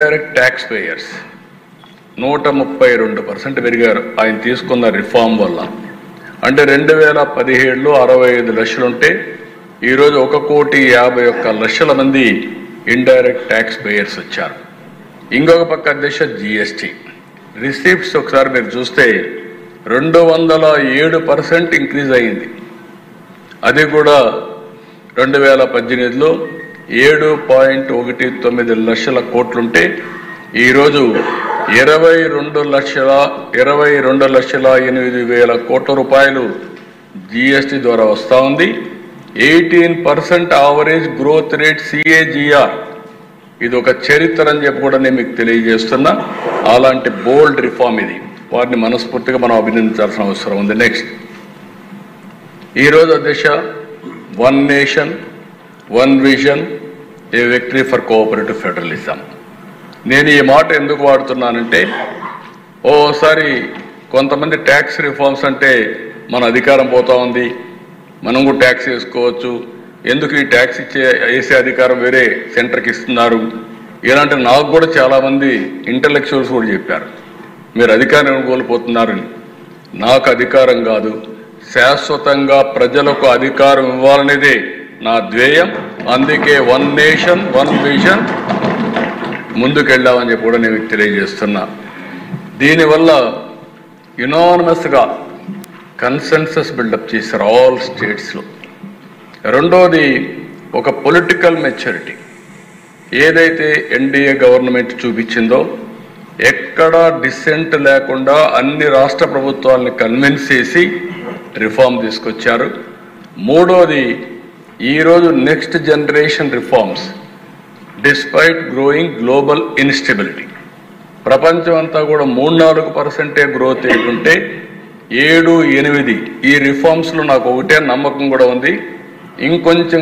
Direct tax payers 132% పెరిగారు ఆయన తీసుకున్న రిఫార్మ్ వల్ల. అంటే 2017లో 65 లక్షలుంటే ఈరోజు 1,51,00,000 మంది ఇండైరెక్ట్ ట్యాక్స్ పేయర్స్ వచ్చారు. ఇంకొక పక్క అధ్యక్ష జిఎస్టీ రిసీప్ట్స్ ఒకసారి మీరు చూస్తే 207% ఇంక్రీజ్ అయింది. అది కూడా 2018లో 7.19 లక్షల కోట్లుంటే ఈరోజు 22,08,000 కోట్ల రూపాయలు జిఎస్టీ ద్వారా వస్తూ ఉంది. 18% యావరేజ్ గ్రోత్ రేట్ CAGR. ఇది ఒక చరిత్ర అని చెప్పి కూడా నేను మీకు తెలియజేస్తున్నా. అలాంటి బోల్డ్ రిఫార్మ్ ఇది. వారిని మనస్ఫూర్తిగా మనం అభినందించాల్సిన అవసరం ఉంది. నెక్స్ట్ ఈరోజు అధ్యక్ష one nation one vision A victory for cooperative federalism. నేను ఈ మాట ఎందుకు వాడుతున్నానంటే ఓసారి కొంతమంది ట్యాక్స్ రిఫార్మ్స్ అంటే మన అధికారం పోతా ఉంది, మనం కూడా ట్యాక్స్ వేసుకోవచ్చు, ఎందుకు ఈ ట్యాక్స్ వేసే అధికారం వేరే సెంటర్కి ఇస్తున్నారు, ఇలాంటి నాకు కూడా చాలామంది ఇంటలెక్చువల్స్ కూడా చెప్పారు మీరు అధికారం కోల్పోతున్నారని. నాకు అధికారం కాదు, శాశ్వతంగా ప్రజలకు అధికారం ఇవ్వాలనేదే నా ధ్యేయం. అందుకే వన్ నేషన్ వన్ విజన్ ముందుకెళ్ళామని చెప్పి కూడా నేను తెలియజేస్తున్నా. దీనివల్ల యునానిమస్గా కన్సెన్సస్ బిల్డప్ చేశారు ఆల్ స్టేట్స్లో. రెండోది ఒక పొలిటికల్ మెచ్యూరిటీ ఏదైతే ఎన్డీఏ గవర్నమెంట్ చూపించిందో ఎక్కడా డిసెంట్ లేకుండా అన్ని రాష్ట్ర ప్రభుత్వాలని కన్విన్స్ చేసి రిఫార్మ్ తీసుకొచ్చారు. మూడోది ఈరోజు next generation reforms despite growing global instability, ప్రపంచం అంతా కూడా 3-4% గ్రోత్ ఏంటంటే 7-8 ఈ రిఫార్మ్స్లో నాకు ఒకటే నమ్మకం కూడా ఉంది. ఇంకొంచెం